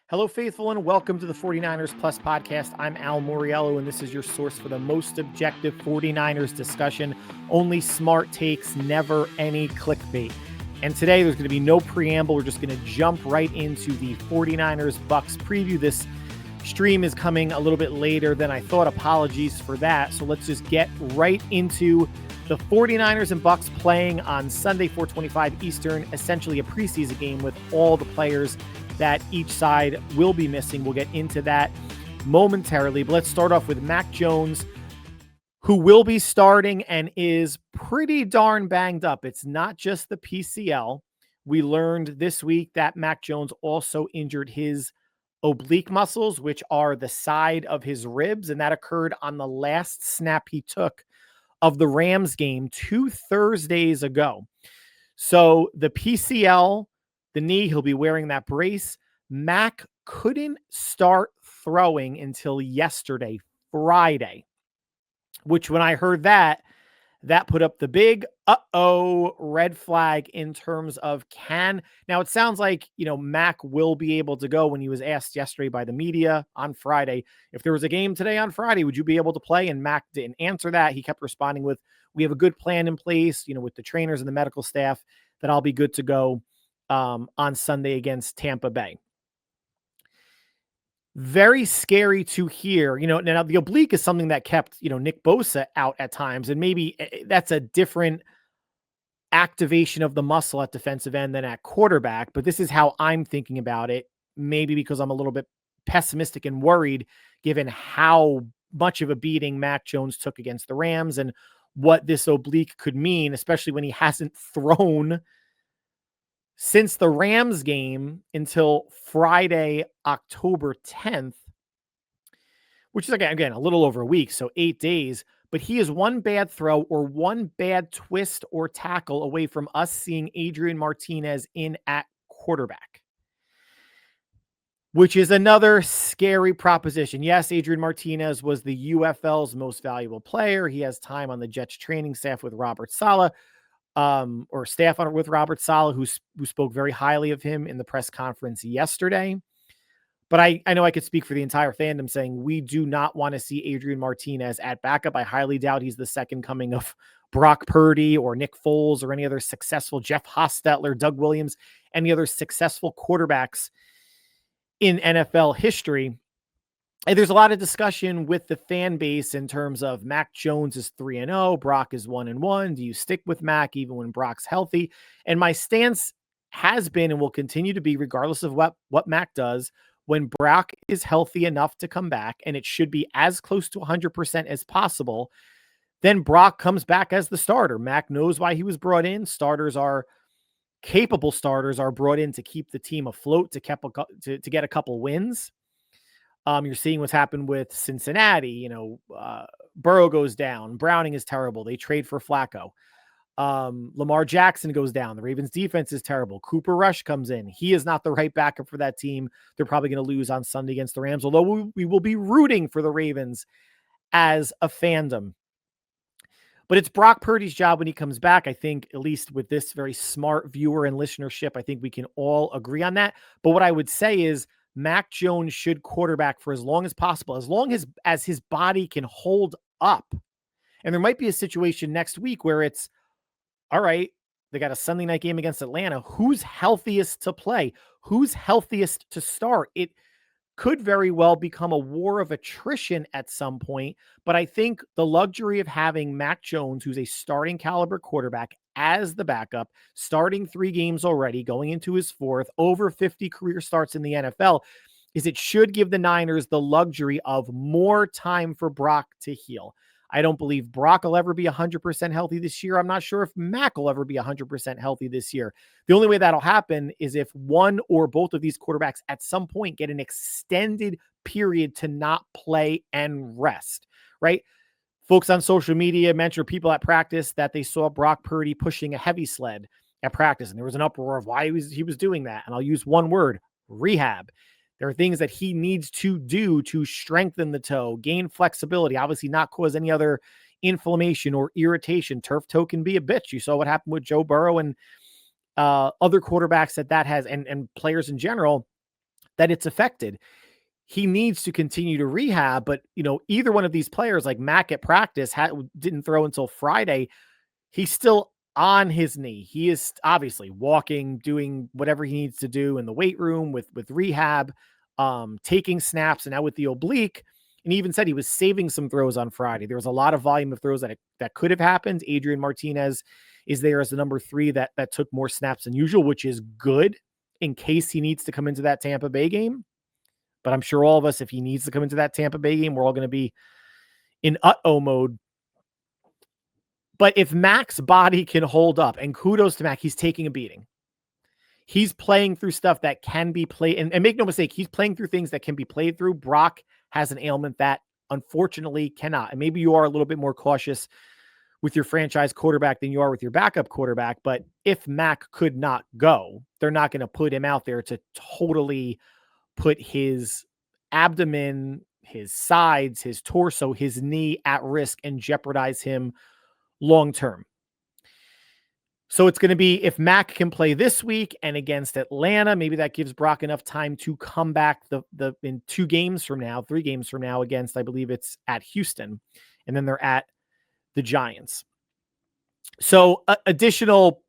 Hello, faithful, and welcome to the 49ers Plus podcast. I'm Al Moriello, and this is your source for the most objective 49ers discussion. Only smart takes, never any clickbait. And today, there's going to be no preamble. We're just going to jump right into the 49ers Bucks preview. This stream is coming a little bit later than I thought. Apologies for that. So let's just get right into the 49ers and Bucks playing on Sunday, 4:25 Eastern, essentially a preseason game with all the players that each side will be missing. We'll get into that momentarily, but let's start off with Mac Jones, who will be starting and is pretty darn banged up. It's not just the PCL. We learned this week that Mac Jones also injured his oblique muscles, which are the side of his ribs, and that occurred on the last snap he took of the Rams game 2 Thursdays ago. So the PCL, the knee, he'll be wearing that brace. Mac couldn't start throwing until yesterday, Friday, which when I heard that put up the big red flag in terms of now it sounds like, Mac will be able to go. When he was asked yesterday by the media on Friday, if there was a game today on Friday, would you be able to play? And Mac didn't answer that. He kept responding with, we have a good plan in place, with the trainers and the medical staff, that I'll be good to go on Sunday against Tampa Bay. Very scary to hear. Now the oblique is something that kept, Nick Bosa out at times, and maybe that's a different activation of the muscle at defensive end than at quarterback, but this is how I'm thinking about it, maybe because I'm a little bit pessimistic and worried given how much of a beating Mac Jones took against the Rams and what this oblique could mean, especially when he hasn't thrown since the Rams game until Friday, October 10th, which is again a little over a week, so 8 days. But he is one bad throw or one bad twist or tackle away from us seeing Adrian Martinez in at quarterback, which is another scary proposition. Yes, Adrian Martinez was the UFL's most valuable player. He has time on the Jets training staff with Robert Saleh. Or staff on it with Robert Saleh, who spoke very highly of him in the press conference yesterday. But I know I could speak for the entire fandom saying we do not want to see Adrian Martinez at backup. I highly doubt he's the second coming of Brock Purdy or Nick Foles or any other successful Jeff Hostetler, Doug Williams, any other successful quarterbacks in NFL history. And there's a lot of discussion with the fan base in terms of Mac Jones is 3-0, Brock is 1-1. Do you stick with Mac even when Brock's healthy? And my stance has been and will continue to be, regardless of what Mac does, when Brock is healthy enough to come back, and it should be as close to 100% as possible, then Brock comes back as the starter. Mac knows why he was brought in. Capable starters are brought in to keep the team afloat, to get a couple wins. You're seeing what's happened with Cincinnati. Burrow goes down. Browning is terrible. They trade for Flacco. Lamar Jackson goes down. The Ravens defense is terrible. Cooper Rush comes in. He is not the right backup for that team. They're probably going to lose on Sunday against the Rams, although we will be rooting for the Ravens as a fandom. But it's Brock Purdy's job when he comes back. I think, at least with this very smart viewer and listenership, I think we can all agree on that. But what I would say is, Mac Jones should quarterback for as long as possible, as long as his body can hold up. And there might be a situation next week where it's, all right, they got a Sunday night game against Atlanta. Who's healthiest to play? Who's healthiest to start? It could very well become a war of attrition at some point. But I think the luxury of having Mac Jones, who's a starting caliber quarterback, as the backup, starting 3 games already, going into his 4th, over 50 career starts in the NFL, is it should give the Niners the luxury of more time for Brock to heal. I don't believe Brock will ever be 100% healthy this year. I'm not sure if Mac will ever be 100% healthy this year. The only way that'll happen is if one or both of these quarterbacks at some point get an extended period to not play and rest, right? Folks on social media mentioned, people at practice, that they saw Brock Purdy pushing a heavy sled at practice, and there was an uproar of why he was doing that. And I'll use one word: rehab. There are things that he needs to do to strengthen the toe, gain flexibility, obviously not cause any other inflammation or irritation. Turf toe can be a bitch. You saw what happened with Joe Burrow and other quarterbacks that has, and players in general. that it's affected. He needs to continue to rehab, but either one of these players, like Mac at practice, didn't throw until Friday. He's still on his knee. He is obviously walking, doing whatever he needs to do in the weight room with rehab, taking snaps, and now with the oblique. And he even said he was saving some throws on Friday. There was a lot of volume of throws that could have happened. Adrian Martinez is there as the number 3 that took more snaps than usual, which is good in case he needs to come into that Tampa Bay game. But I'm sure all of us, if he needs to come into that Tampa Bay game, we're all going to be in uh-oh mode. But if Mac's body can hold up, and kudos to Mac, he's taking a beating. He's playing through stuff that can be played. And make no mistake, he's playing through things that can be played through. Brock has an ailment that unfortunately cannot. And maybe you are a little bit more cautious with your franchise quarterback than you are with your backup quarterback. But if Mac could not go, they're not going to put him out there to totally put his abdomen, his sides, his torso, his knee at risk and jeopardize him long-term. So it's going to be, if Mac can play this week and against Atlanta, maybe that gives Brock enough time to come back in 3 games from now against, I believe it's at Houston, and then they're at the Giants. So additional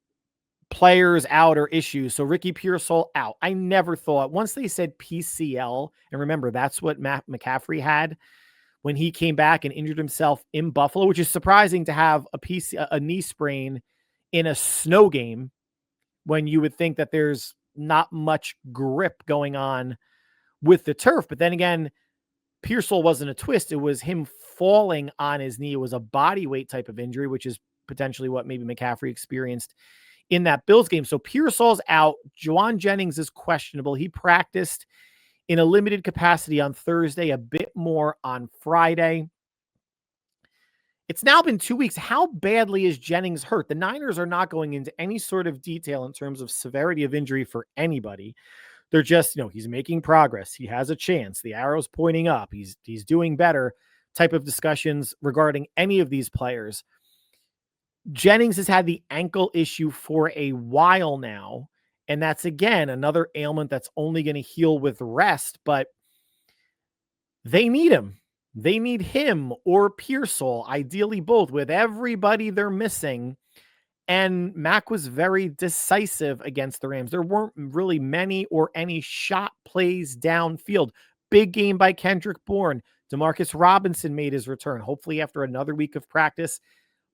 players out or issues. So Ricky Pearsall out. I never thought, once they said PCL, and remember, that's what Matt McCaffrey had when he came back and injured himself in Buffalo, which is surprising to have a knee sprain in a snow game when you would think that there's not much grip going on with the turf. But then again, Pearsall wasn't a twist. It was him falling on his knee. It was a body weight type of injury, which is potentially what maybe McCaffrey experienced in that Bills game. So Pearsall's out. Juwan Jennings is questionable. He practiced in a limited capacity on Thursday, a bit more on Friday. It's now been 2 weeks. How badly is Jennings hurt? The Niners are not going into any sort of detail in terms of severity of injury for anybody. They're just, he's making progress. He has a chance. The arrow's pointing up. He's doing better type of discussions regarding any of these players. Jennings has had the ankle issue for a while now. And that's, again, another ailment that's only going to heal with rest, but they need him. They need him or Pearsall, ideally both, with everybody they're missing. And Mac was very decisive against the Rams. There weren't really many or any shot plays downfield. Big game by Kendrick Bourne. Demarcus Robinson made his return, hopefully after another week of practice,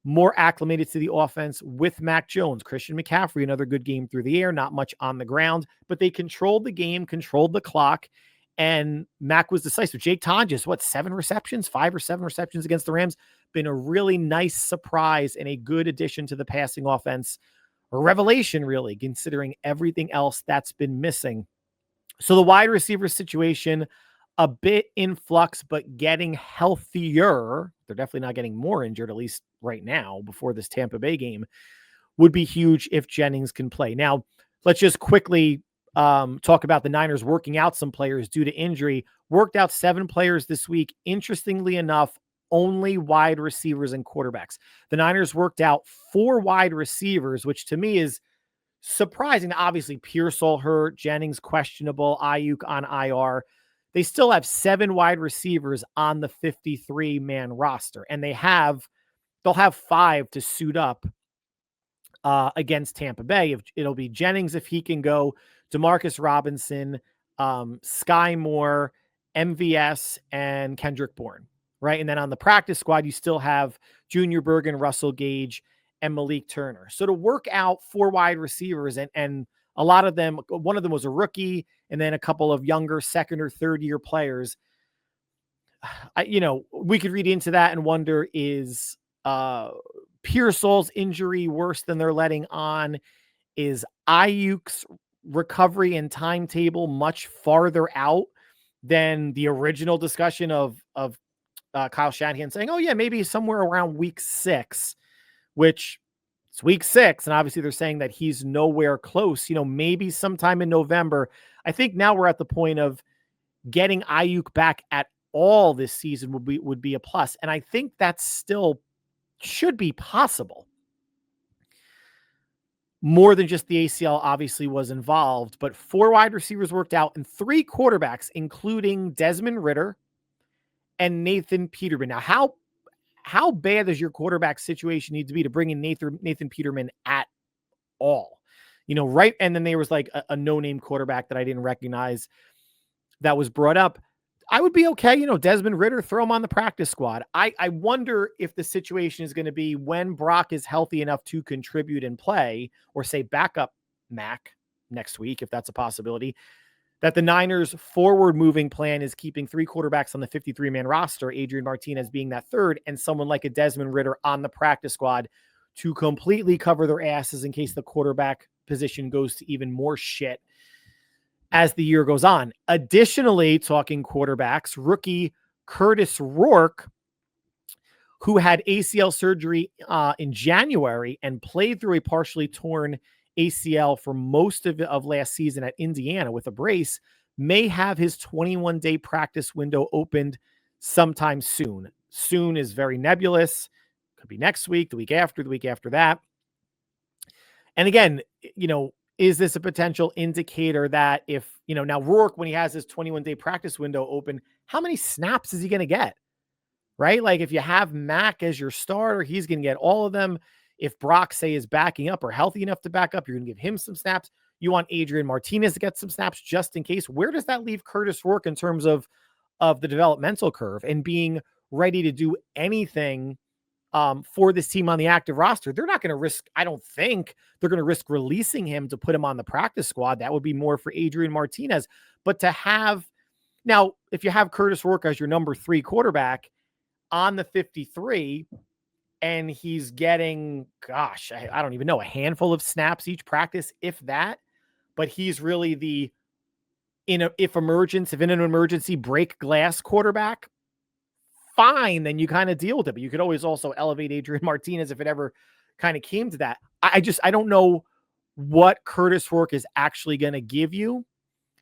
more acclimated to the offense with Mac Jones. Christian McCaffrey, another good game through the air, not much on the ground, but they controlled the game, controlled the clock, and Mac was decisive. Jake Tonjes, 5 or 7 receptions against the Rams? Been a really nice surprise and a good addition to the passing offense. A revelation, really, considering everything else that's been missing. So the wide receiver situation, a bit in flux, but getting healthier. They're definitely not getting more injured, at least right now, before this Tampa Bay game, would be huge if Jennings can play. Now, let's just quickly talk about the Niners working out some players due to injury. Worked out 7 players this week. Interestingly enough, only wide receivers and quarterbacks. The Niners worked out 4 wide receivers, which to me is surprising. Obviously, Pearsall hurt, Jennings questionable, Ayuk on IR. They still have 7 wide receivers on the 53-man roster, and they'll have 5 to suit up against Tampa Bay. It'll be Jennings if he can go, Demarcus Robinson, Sky Moore, MVS, and Kendrick Bourne, right? And then on the practice squad, you still have Junior Bergen, Russell Gage, and Malik Turner. So to work out 4 wide receivers, and a lot of them, one of them was a rookie, and then a couple of younger second or third year players. We could read into that and wonder, is Pearsall's injury worse than they're letting on? Is Ayuk's recovery and timetable much farther out than the original discussion of Kyle Shanahan saying, oh yeah, maybe somewhere around week 6, which it's week 6. And obviously they're saying that he's nowhere close, maybe sometime in November. I think now we're at the point of getting Ayuk back at all this season would be a plus. And I think that still should be possible. more than just the ACL obviously was involved, but 4 wide receivers worked out and 3 quarterbacks, including Desmond Ridder and Nathan Peterman. Now, how bad does your quarterback situation need to be to bring in Nathan Peterman at all? Right? And then there was like a no-name quarterback that I didn't recognize that was brought up. I would be okay. Desmond Ridder, throw him on the practice squad. I wonder if the situation is going to be when Brock is healthy enough to contribute and play, or say backup Mac next week, if that's a possibility, that the Niners' forward-moving plan is keeping 3 quarterbacks on the 53-man roster, Adrian Martinez being that third, and someone like a Desmond Ridder on the practice squad to completely cover their asses in case the quarterback position goes to even more shit as the year goes on. Additionally, talking quarterbacks, rookie Curtis Rourke, who had ACL surgery in January and played through a partially torn ACL for most of last season at Indiana with a brace, may have his 21-day practice window opened sometime soon. Soon is very nebulous. Could be next week, the week after that. And again, is this a potential indicator that if, now Rourke, when he has his 21-day practice window open, how many snaps is he going to get? Right? Like if you have Mac as your starter, he's going to get all of them. If Brock, say, is backing up or healthy enough to back up, you're going to give him some snaps. You want Adrian Martinez to get some snaps just in case. Where does that leave Curtis Rourke in terms of the developmental curve and being ready to do anything for this team on the active roster? They're not going to risk, I don't think they're going to risk releasing him to put him on the practice squad. That would be more for Adrian Martinez. But to have, now, if you have Curtis Rourke as your number 3 quarterback on the 53, and he's getting, gosh, I don't even know, a handful of snaps each practice, if that, but he's really if in an emergency, break glass quarterback, fine, then you kind of deal with it. But you could always also elevate Adrian Martinez if it ever kind of came to that. I don't know what Curtis Rourke is actually going to give you,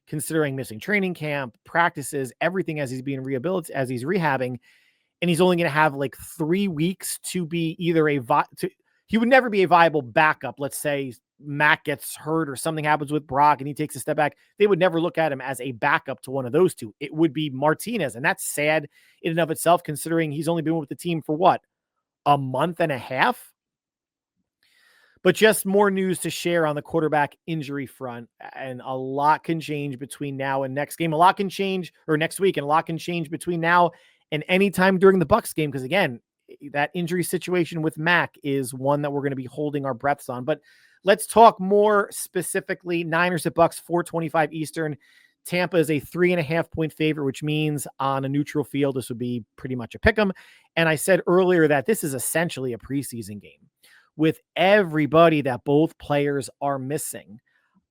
considering missing training camp, practices, everything as he's being rehabilitated, as he's rehabbing. And he's only going to have like 3 weeks to be either he would never be a viable backup. Let's say Mac gets hurt or something happens with Brock and he takes a step back. They would never look at him as a backup to one of those two. It would be Martinez. And that's sad in and of itself, considering he's only been with the team for what, a month and a half? But just more news to share on the quarterback injury front, and a lot can change between now and next game. A lot can change, or next week, and a lot can change between now and anytime during the Bucs game. Because again, that injury situation with Mac is one that we're going to be holding our breaths on. But let's talk more specifically. Niners at Bucs, 4:25 Eastern. Tampa is a 3.5-point favorite, which means on a neutral field, this would be pretty much a pick 'em. And I said earlier that this is essentially a preseason game with everybody that both players are missing.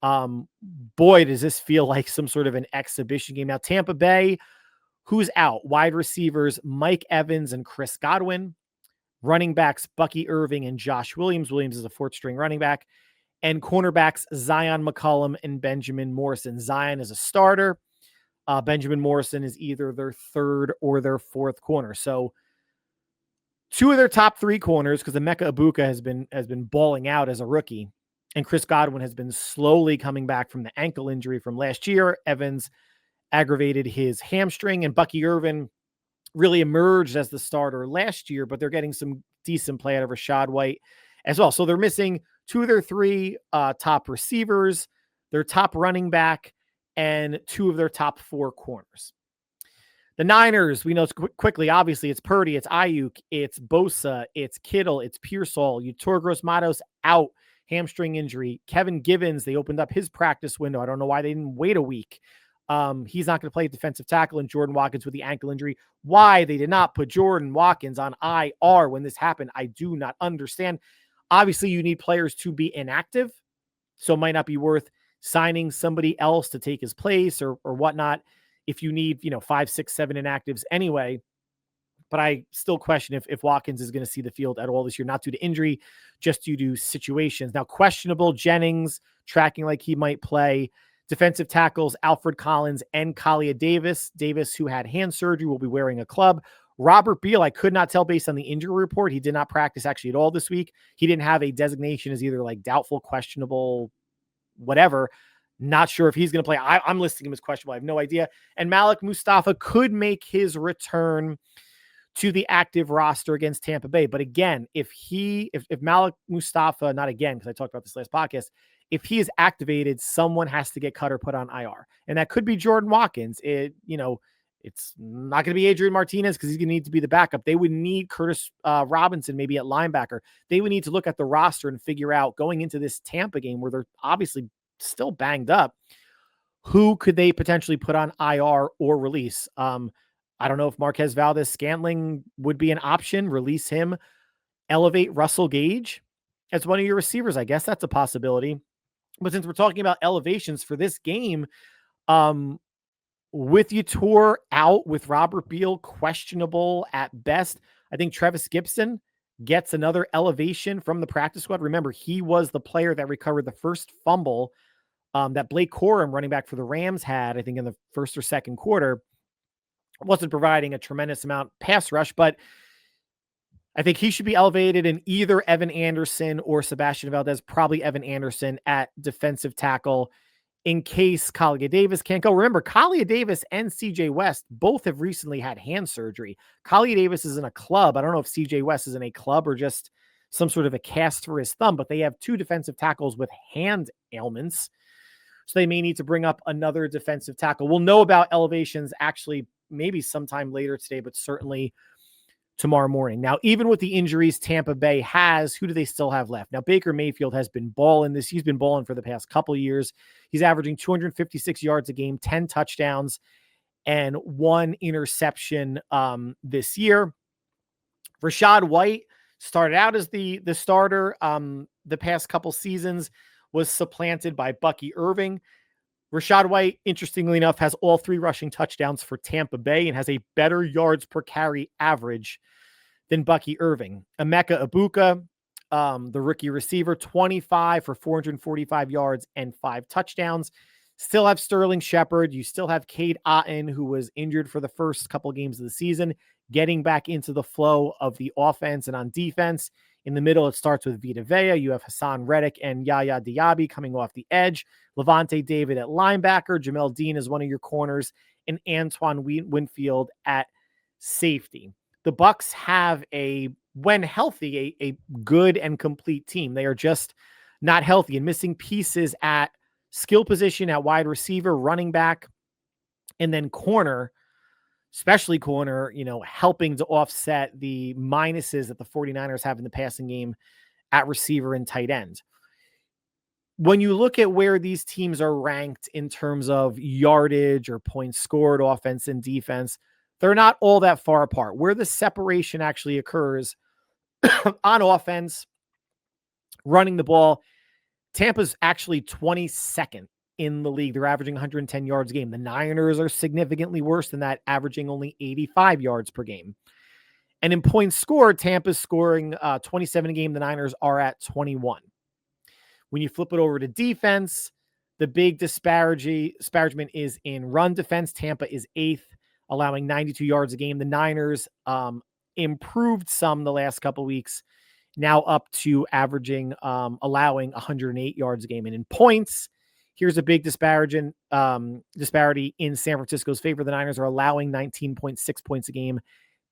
Boy, does this feel like some sort of an exhibition game. Now, Tampa Bay, who's out? Wide receivers, Mike Evans and Chris Godwin. Running backs, Bucky Irving and Josh Williams. Williams is a 4th-string running back. And cornerbacks, Zion McCollum and Benjamin Morrison. Zion is a starter. Benjamin Morrison is either their 3rd or their 4th corner. So 2 of their top 3 corners, because Emeka Egbuka has been balling out as a rookie, and Chris Godwin has been slowly coming back from the ankle injury from last year. Evans aggravated his hamstring, and Bucky Irvin really emerged as the starter last year, but they're getting some decent play out of Rachaad White as well. So they're missing 2 of their 3 top receivers, their top running back, and 2 of their top 4 corners. The Niners, we know quickly, obviously, it's Purdy, it's Ayuk, it's Bosa, it's Kittle, it's Pearsall, Yetur Gross-Matos out, hamstring injury. Kevin Givens, they opened up his practice window. I don't know why they didn't wait a week. He's not going to play defensive tackle, and Jordan Watkins with the ankle injury. Why they did not put Jordan Watkins on IR when this happened, I do not understand. Obviously, you need players to be inactive, so it might not be worth signing somebody else to take his place or whatnot if you need, 5, 6, 7 inactives anyway. But I still question if Watkins is going to see the field at all this year, not due to injury, just due to situations. Now, questionable Jennings, tracking like he might play. Defensive tackles, Alfred Collins and Kalia Davis. Davis, who had hand surgery, will be wearing a club. Robert Beal, I could not tell based on the injury report. He did not practice actually at all this week. He didn't have a designation as either like doubtful, questionable, whatever. Not sure if he's going to play. I'm listing him as questionable. I have no idea. And Malik Mustafa could make his return to the active roster against Tampa Bay. But again, if Malik Mustafa, not again, because I talked about this last podcast, if he is activated, someone has to get cut or put on IR. And that could be Jordan Watkins. It's not going to be Adrian Martinez because he's going to need to be the backup. They would need Curtis Robinson maybe at linebacker. They would need to look at the roster and figure out going into this Tampa game where they're obviously still banged up, who could they potentially put on IR or release? I don't know if Marquez Valdez-Scantling would be an option. Release him, elevate Russell Gage as one of your receivers. I guess that's a possibility. But since we're talking about elevations for this game, with Yetur out, with Robert Beal questionable at best, I think Trevis Gibson gets another elevation from the practice squad. Remember, he was the player that recovered the first fumble that Blake Corum, running back for the Rams, had, I think, in the first or second quarter. Wasn't providing a tremendous amount pass rush, but I think he should be elevated in either Evan Anderson or Sebastian Valdez, probably Evan Anderson at defensive tackle in case Kalia Davis can't go. Remember, Kalia Davis and CJ West both have recently had hand surgery. Kalia Davis is in a club. I don't know if CJ West is in a club or just some sort of a cast for his thumb, but they have two defensive tackles with hand ailments. So they may need to bring up another defensive tackle. We'll know about elevations actually maybe sometime later today, but certainly tomorrow morning. Now, even with the injuries Tampa Bay has, who do they still have left? Now, Baker Mayfield has been balling this. He's been balling for the past couple of years. He's averaging 256 yards a game, 10 touchdowns, and 1 interception this year. Rashad White started out as the starter the past couple seasons, was supplanted by Bucky Irving. Rashad White, interestingly enough, has all 3 rushing touchdowns for Tampa Bay and has a better yards per carry average than Bucky Irving. Emeka Ibuka, the rookie receiver, 25 for 445 yards and 5 touchdowns. Still have Sterling Shepard. You still have Cade Otton, who was injured for the first couple games of the season, getting back into the flow of the offense. And on defense, in the middle, it starts with Vita Vea. You have Hassan Reddick and Yaya Diaby coming off the edge. Levante David at linebacker. Jamel Dean is one of your corners. And Antoine Winfield at safety. The Bucs have when healthy, a good and complete team. They are just not healthy and missing pieces at skill position, at wide receiver, running back, and then corner. Especially corner, helping to offset the minuses that the 49ers have in the passing game at receiver and tight end. When you look at where these teams are ranked in terms of yardage or points scored, offense and defense, they're not all that far apart. Where the separation actually occurs on offense, running the ball, Tampa's actually 22nd in the league. They're averaging 110 yards a game. The Niners are significantly worse than that, averaging only 85 yards per game. And in points scored, Tampa's scoring 27 a game. The Niners are at 21. When you flip it over to defense, the big disparagement is in run defense. Tampa is 8th, allowing 92 yards a game. The Niners improved some the last couple weeks, now up to averaging, allowing 108 yards a game. And in points, here's a big disparity in San Francisco's favor. The Niners are allowing 19.6 points a game.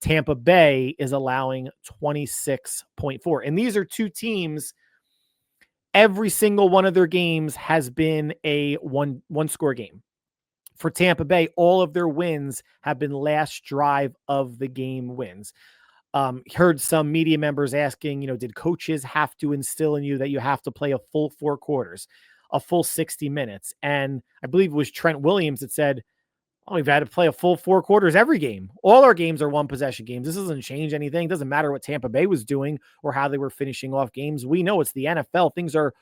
Tampa Bay is allowing 26.4. And these are two teams, every single one of their games has been a one-score game. For Tampa Bay, all of their wins have been last drive of the game wins. Heard some media members asking, did coaches have to instill in you that you have to play a full 4 quarters? A full 60 minutes. And I believe it was Trent Williams that said, we've had to play a full 4 quarters every game. All our games are 1-possession games. This doesn't change anything. It doesn't matter what Tampa Bay was doing or how they were finishing off games. We know it's the NFL. Things are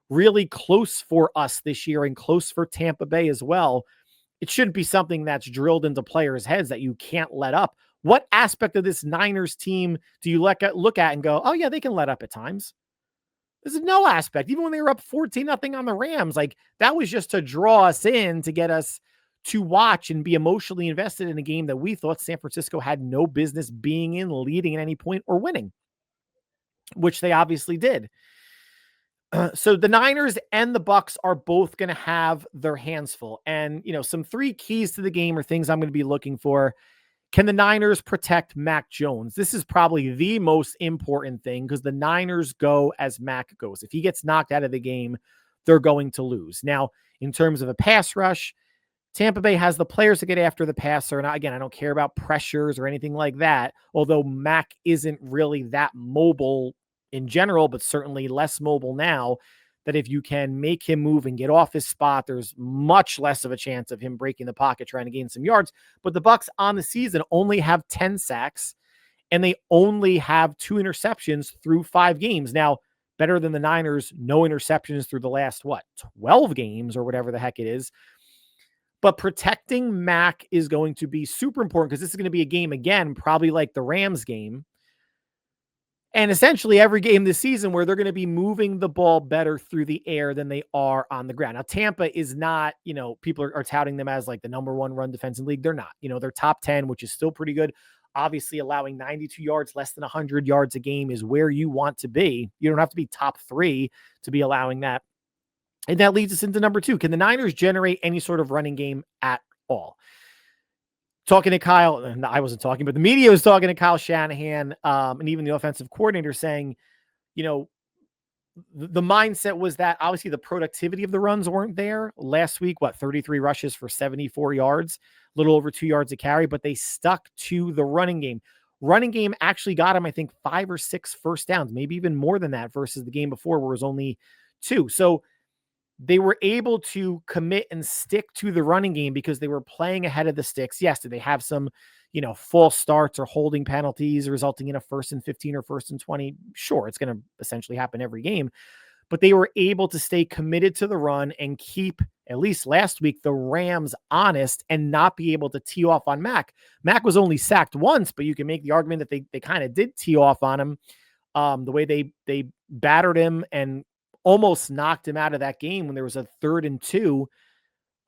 really close for us this year and close for Tampa Bay as well. It shouldn't be something that's drilled into players' heads that you can't let up. What aspect of this Niners team do you look at and go, oh yeah, they can let up at times? There's no aspect. Even when they were up 14-0 on the Rams, that was just to draw us in to get us to watch and be emotionally invested in a game that we thought San Francisco had no business being in, leading at any point, or winning, which they obviously did. So the Niners and the Bucks are both going to have their hands full. And, some 3 keys to the game or things I'm going to be looking for. Can the Niners protect Mac Jones? This is probably the most important thing because the Niners go as Mac goes. If he gets knocked out of the game, they're going to lose. Now, in terms of a pass rush, Tampa Bay has the players to get after the passer. And again, I don't care about pressures or anything like that, although Mac isn't really that mobile in general, but certainly less mobile now, that if you can make him move and get off his spot, there's much less of a chance of him breaking the pocket trying to gain some yards. But the Bucks on the season only have 10 sacks, and they only have 2 interceptions through 5 games. Now, better than the Niners, no interceptions through the last, 12 games or whatever the heck it is. But protecting Mac is going to be super important because this is going to be a game, again, probably like the Rams game, and essentially every game this season where they're going to be moving the ball better through the air than they are on the ground. Now, Tampa is not, people are touting them as like the number 1 run defense in the league. They're not. They're top 10, which is still pretty good. Obviously, allowing 92 yards, less than 100 yards a game is where you want to be. You don't have to be top 3 to be allowing that. And that leads us into number 2. Can the Niners generate any sort of running game at all? Talking to Kyle, and I wasn't talking, but the media was talking to Kyle Shanahan, and even the offensive coordinator saying, the mindset was that obviously the productivity of the runs weren't there. Last week, 33 rushes for 74 yards, a little over 2 yards a carry, but they stuck to the running game. Running game actually got him, I think, 5 or 6 first downs, maybe even more than that versus the game before where it was only 2. So they were able to commit and stick to the running game because they were playing ahead of the sticks. Yes, did they have some, false starts or holding penalties resulting in a 1st and 15 or 1st and 20? Sure, it's going to essentially happen every game. But they were able to stay committed to the run and keep, at least last week, the Rams honest and not be able to tee off on Mac. Mac was only sacked once, but you can make the argument that they kind of did tee off on him. The way they battered him and almost knocked him out of that game when there was a 3rd and 2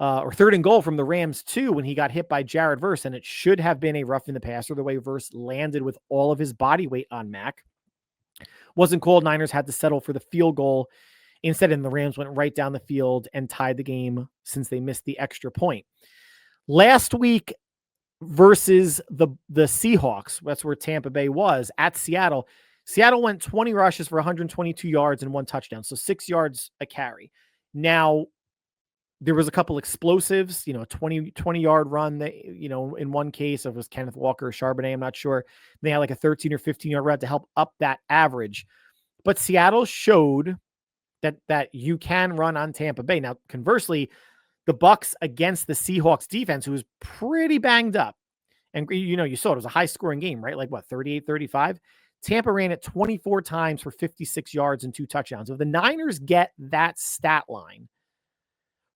or 3rd and goal from the Rams 2 when he got hit by Jared Verse, and it should have been a roughing the passer the way Verse landed with all of his body weight on Mac. Wasn't called. Niners had to settle for the field goal instead, and the Rams went right down the field and tied the game since they missed the extra point. Last week versus the Seahawks, that's where Tampa Bay was, at Seattle. Seattle went 20 rushes for 122 yards and 1 touchdown, so 6 yards a carry. Now, there was a couple explosives, a 20-yard run that, in one case, it was Kenneth Walker or Charbonnet, I'm not sure. They had like a 13 or 15-yard run to help up that average. But Seattle showed that you can run on Tampa Bay. Now, conversely, the Bucks against the Seahawks defense, who was pretty banged up, and you saw it was a high-scoring game, right? Like 38-35. Tampa ran it 24 times for 56 yards and 2 touchdowns. If the Niners get that stat line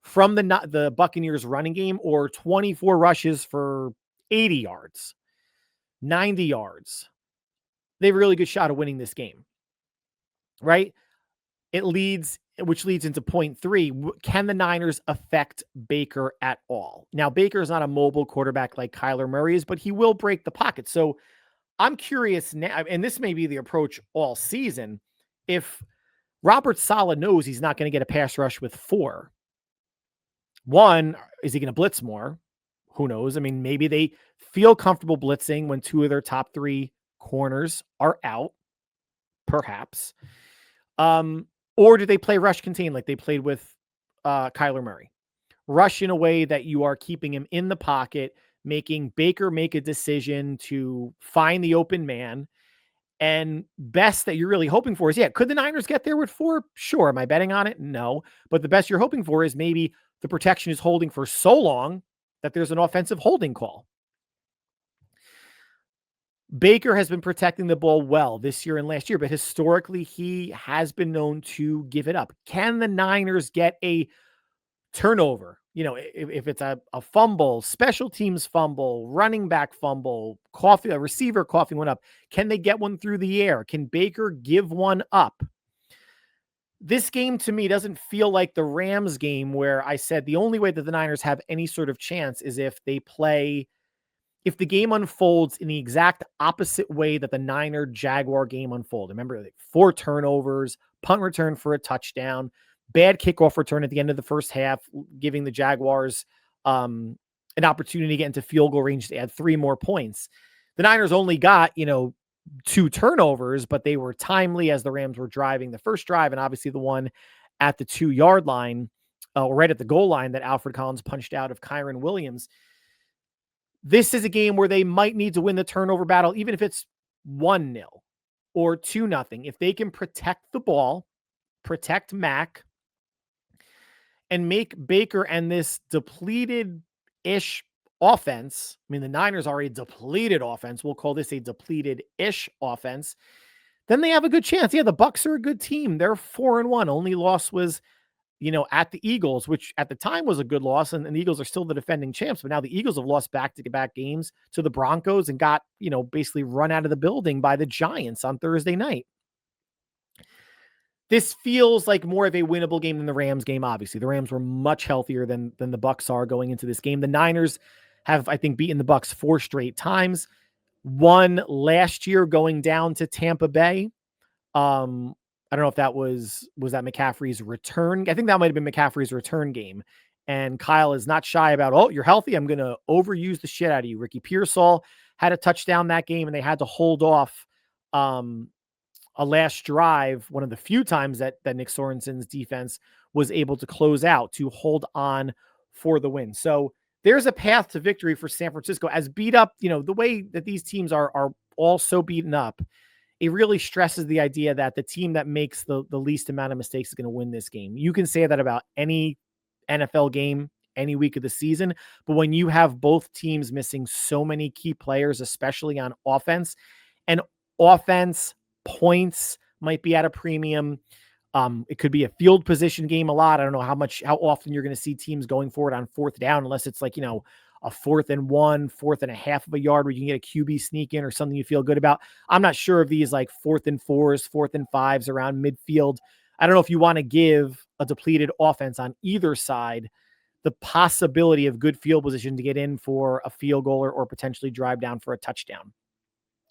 from the Buccaneers running game, or 24 rushes for 80 yards, 90 yards, they have a really good shot of winning this game, right? Which leads into point 3. Can the Niners affect Baker at all? Now, Baker is not a mobile quarterback like Kyler Murray is, but he will break the pocket. So I'm curious now, and this may be the approach all season, if Robert Saleh knows he's not going to get a pass rush with 4. 1, is he going to blitz more? Who knows? I mean, maybe they feel comfortable blitzing when 2 of their top 3 corners are out, perhaps. Or do they play rush contain like they played with Kyler Murray? Rush in a way that you are keeping him in the pocket, making Baker make a decision to find the open man. And best that you're really hoping for is, could the Niners get there with 4? Sure. Am I betting on it? No. But the best you're hoping for is maybe the protection is holding for so long that there's an offensive holding call. Baker has been protecting the ball well this year and last year, but historically he has been known to give it up. Can the Niners get a turnover? If it's a fumble, special teams fumble, running back fumble, a receiver coughing one up, can they get one through the air? Can Baker give one up? this game to me doesn't feel like the Rams game where I said the only way that the Niners have any sort of chance is if if the game unfolds in the exact opposite way that the Niner Jaguar game unfolded. Remember, like 4 turnovers, punt return for a touchdown, bad kickoff return at the end of the first half, giving the Jaguars an opportunity to get into field goal range to add 3 more points. The Niners only got, 2 turnovers, but they were timely as the Rams were driving the first drive, and obviously the one at the 2-yard line, right at the goal line that Alfred Collins punched out of Kyron Williams. This is a game where they might need to win the turnover battle, even if it's 1-0 or 2-0. If they can protect the ball, protect Mac, and make Baker and this depleted-ish offense, I mean, the Niners are a depleted offense. We'll call this a depleted-ish offense. Then they have a good chance. Yeah, the Bucs are a good team. They're 4-1. Only loss was at the Eagles, which at the time was a good loss, and the Eagles are still the defending champs, but now the Eagles have lost back-to-back games to the Broncos and got, basically run out of the building by the Giants on Thursday night. This feels like more of a winnable game than the Rams game, obviously. The Rams were much healthier than the Bucs are going into this game. The Niners have, I think, beaten the Bucs 4 straight times. One last year going down to Tampa Bay. I don't know if that was that McCaffrey's return. I think that might have been McCaffrey's return game. And Kyle is not shy about, oh, you're healthy, I'm going to overuse the shit out of you. Ricky Pearsall had a touchdown that game, and they had to hold off a last drive, one of the few times that Nick Sorensen's defense was able to close out to hold on for the win. So there's a path to victory for San Francisco. As beat up, the way that these teams are all so beaten up, it really stresses the idea that the team that makes the least amount of mistakes is going to win this game. You can say that about any NFL game, any week of the season, but when you have both teams missing so many key players, especially on offense, and offense points might be at a premium. It could be a field position game a lot. I don't know how often you're going to see teams going for it on 4th down, unless it's like, a 4th and 1, 4th and a half of a yard where you can get a QB sneak in or something you feel good about. I'm not sure of these like 4th and 4s, 4th and 5s around midfield. I don't know if you want to give a depleted offense on either side the possibility of good field position to get in for a field goal or potentially drive down for a touchdown.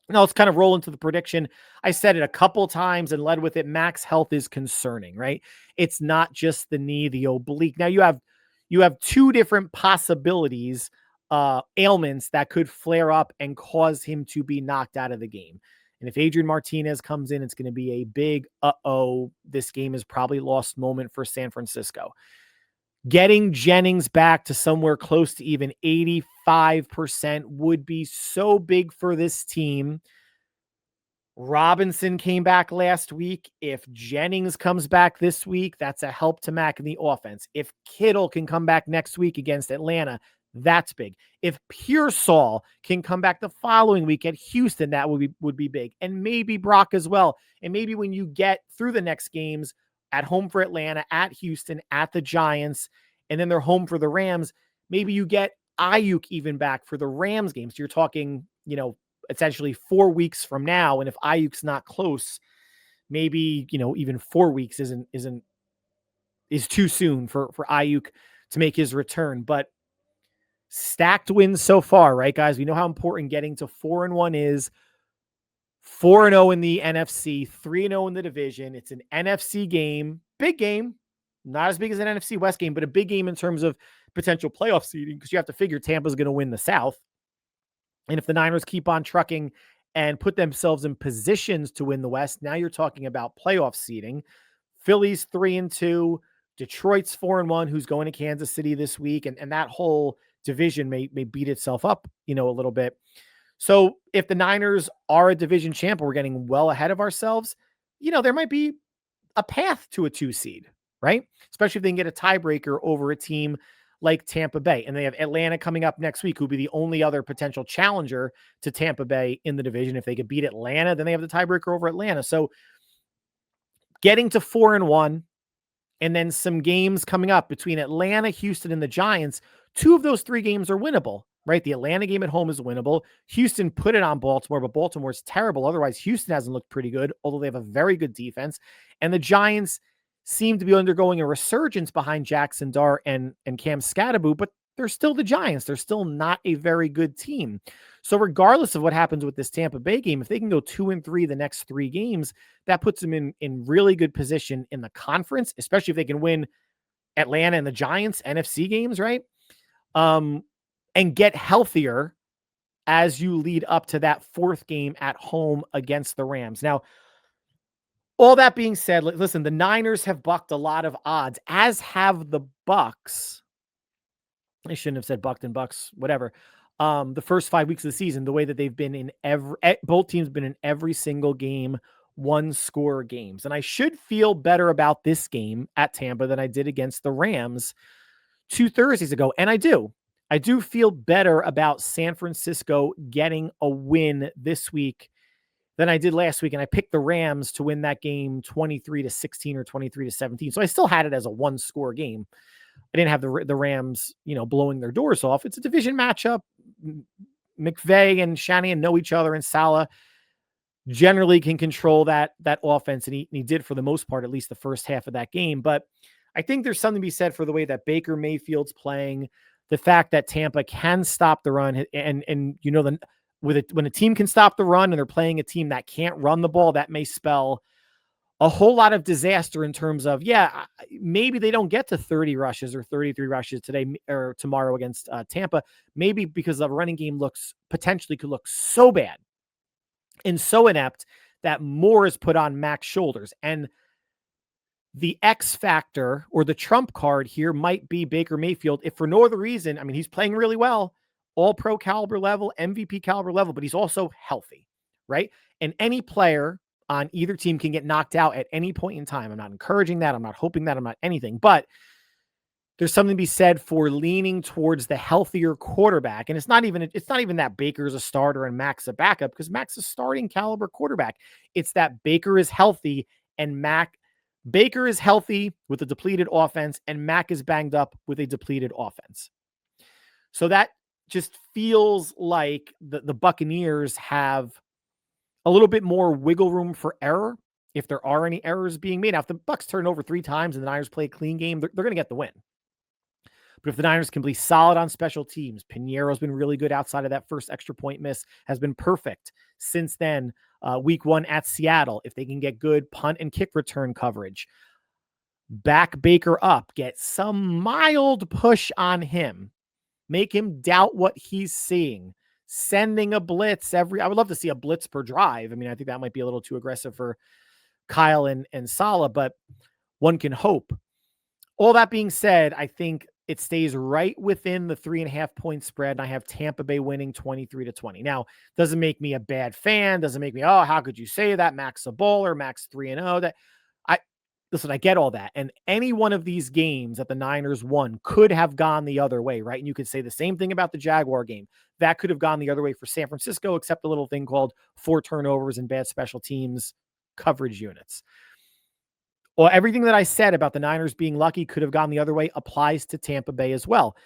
Now let's kind of roll into the prediction. I said it a couple times and led with it. Mac's health is concerning, right? It's not just the knee, the oblique. Now you have 2 different possibilities, ailments that could flare up and cause him to be knocked out of the game. And if Adrian Martinez comes in, it's going to be a big, this game is probably lost moment for San Francisco. Getting Jennings back to somewhere close to even 85% would be so big for this team. Robinson came back last week. If Jennings comes back this week, that's a help to Mac in the offense. If Kittle can come back next week against Atlanta, that's big. If Pearsall can come back the following week at Houston, that would be big. And maybe Brock as well. And maybe when you get through the next games, at home for Atlanta, at Houston, at the Giants, and then they're home for the Rams, maybe you get Ayuk even back for the Rams games. So you're talking, essentially 4 weeks from now. And if Ayuk's not close, maybe, even 4 weeks is too soon for Ayuk to make his return. But stacked wins so far, right, guys? We know how important getting to 4-1 is. 4-0 in the NFC, 3-0 in the division. It's an NFC game, big game, not as big as an NFC West game, but a big game in terms of potential playoff seeding, because you have to figure Tampa's going to win the South. And if the Niners keep on trucking and put themselves in positions to win the West, now you're talking about playoff seeding. Philly's 3-2, Detroit's 4-1, who's going to Kansas City this week, and that whole division may beat itself up, a little bit. So if the Niners are a division champ, we're getting well ahead of ourselves, there might be a path to a 2 seed, right? Especially if they can get a tiebreaker over a team like Tampa Bay. And they have Atlanta coming up next week, who'll be the only other potential challenger to Tampa Bay in the division. If they could beat Atlanta, then they have the tiebreaker over Atlanta. So getting to 4-1, and then some games coming up between Atlanta, Houston, and the Giants, 2 of those 3 games are winnable, right? The Atlanta game at home is winnable. Houston put it on Baltimore, but Baltimore's terrible. Otherwise, Houston hasn't looked pretty good, although they have a very good defense. And the Giants, seem to be undergoing a resurgence behind Jackson Dart and Cam Scatterbo, but they're still the Giants. They're still not a very good team. So regardless of what happens with this Tampa Bay game, if they can go 2-3 the next 3 games, that puts them in really good position in the conference, especially if they can win Atlanta and the Giants NFC games, right? And get healthier as you lead up to that 4th game at home against the Rams. Now, all that being said, listen, the Niners have bucked a lot of odds, as have the Bucks. I shouldn't have said bucked and Bucks, whatever. The first 5 weeks of the season, the way that they've been in both teams been in every single game, 1-score games. And I should feel better about this game at Tampa than I did against the Rams 2 Thursdays ago. And I do. I do feel better about San Francisco getting a win this week than I did last week. And I picked the Rams to win that game 23-16 or 23-17. So I still had it as a 1-score game. I didn't have the Rams, blowing their doors off. It's a division matchup. McVay and Shanahan know each other, and Saleh generally can control that offense, and he did for the most part, at least the first half of that game. But I think there's something to be said for the way that Baker Mayfield's playing, the fact that Tampa can stop the run, and when a team can stop the run and they're playing a team that can't run the ball, that may spell a whole lot of disaster in terms of, maybe they don't get to 30 rushes or 33 rushes today or tomorrow against Tampa, maybe because the running game potentially could look so bad and so inept that more is put on Mac's shoulders. And the X factor or the trump card here might be Baker Mayfield. If for no other reason, I mean, he's playing really well, all pro caliber level, MVP caliber level, but he's also healthy, right? And any player on either team can get knocked out at any point in time. I'm not encouraging that. I'm not hoping that. I'm not anything, but there's something to be said for leaning towards the healthier quarterback. And it's not even that Baker's a starter and Mac's a backup, because Mac's a starting caliber quarterback. It's that Baker is healthy and Baker is healthy with a depleted offense, and Mac is banged up with a depleted offense. So that just feels like the Buccaneers have a little bit more wiggle room for error if there are any errors being made. Now, if the Bucs turn over 3 times and the Niners play a clean game, they're going to get the win. But if the Niners can be solid on special teams, Piñeiro's been really good outside of that first extra point miss, has been perfect since then. Week 1 at Seattle, if they can get good punt and kick return coverage, back Baker up, get some mild push on him, make him doubt what he's seeing, sending a blitz I would love to see a blitz per drive. I mean, I think that might be a little too aggressive for Kyle and Saleh, but one can hope. All that being said, I think it stays right within the 3.5 point spread, and I have Tampa Bay winning 23-20. Now, doesn't make me a bad fan. Doesn't make me, oh, how could you say that? Mac's a bowler, Mac's 3-0. Listen, I get all that. And any one of these games that the Niners won could have gone the other way, right? And you could say the same thing about the Jaguar game. That could have gone the other way for San Francisco, except a little thing called 4 turnovers and bad special teams coverage units. Well, everything that I said about the Niners being lucky could have gone the other way applies to Tampa Bay as well.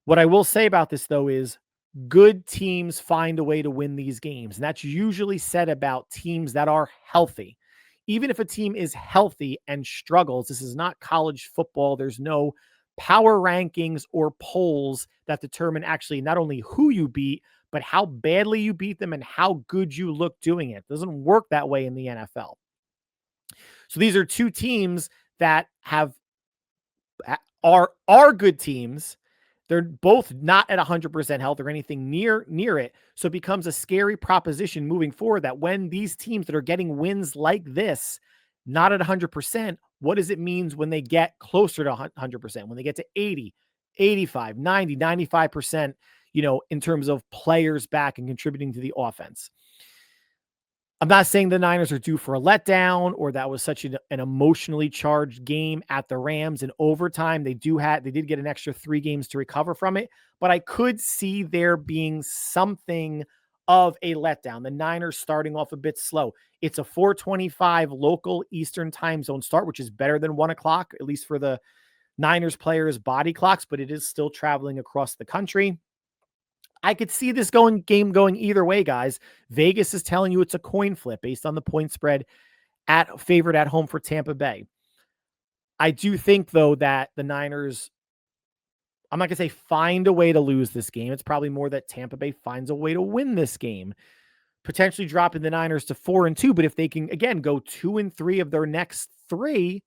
What I will say about this, though, is good teams find a way to win these games. And that's usually said about teams that are healthy. Even if a team is healthy and struggles, this is not college football. There's no power rankings or polls that determine actually not only who you beat, but how badly you beat them and how good you look doing it. It doesn't work that way in the NFL. So these are 2 teams that are good teams. They're both not at 100% health or anything near it. So it becomes a scary proposition moving forward that when these teams that are getting wins like this, not at 100%, what does it mean when they get closer to 100%, when they get to 80, 85, 90, 95%, in terms of players back and contributing to the offense? I'm not saying the Niners are due for a letdown or that was such an emotionally charged game at the Rams in overtime. They did get an extra 3 games to recover from it, but I could see there being something of a letdown. The Niners starting off a bit slow. It's a 4:25 local Eastern time zone start, which is better than 1:00, at least for the Niners players' body clocks, but it is still traveling across the country. I could see this game going either way, guys. Vegas is telling you it's a coin flip based on the point spread favored at home for Tampa Bay. I do think, though, that the Niners, I'm not going to say find a way to lose this game. It's probably more that Tampa Bay finds a way to win this game, potentially dropping the Niners to 4-2. But if they can, again, go 2-3 of their next 3,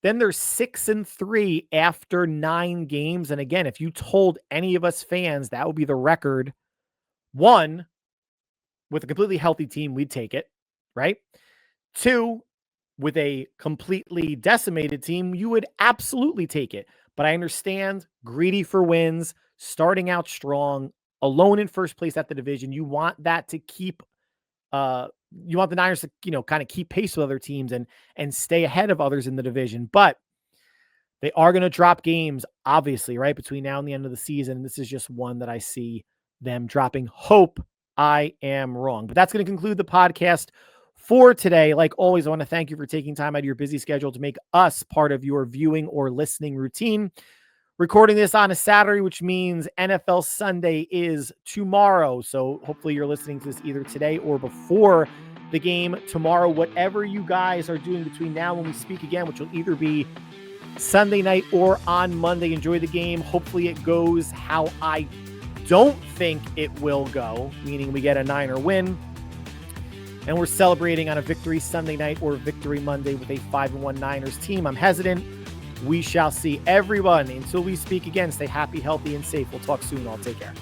then they're 6-3 after 9 games. And again, if you told any of us fans that would be the record, one, with a completely healthy team, we'd take it, right? 2, with a completely decimated team, you would absolutely take it. But I understand, greedy for wins, starting out strong, alone in first place at the division. You want that to keep, you want the Niners to, kind of keep pace with other teams and stay ahead of others in the division. But they are going to drop games, obviously, right, between now and the end of the season. And this is just one that I see them dropping. Hope I am wrong. But that's going to conclude the podcast for today. Like always, I want to thank you for taking time out of your busy schedule to make us part of your viewing or listening routine. Recording this on a Saturday, which means NFL Sunday is tomorrow. So hopefully you're listening to this either today or before the game tomorrow. Whatever you guys are doing between now and when we speak again, which will either be Sunday night or on Monday, enjoy the game. Hopefully it goes how I don't think it will go, meaning we get a Niner win. And we're celebrating on a victory Sunday night or victory Monday with a 5-1 Niners team. I'm hesitant. We shall see. Everyone, until we speak again, stay happy, healthy, and safe. We'll talk soon. All take care.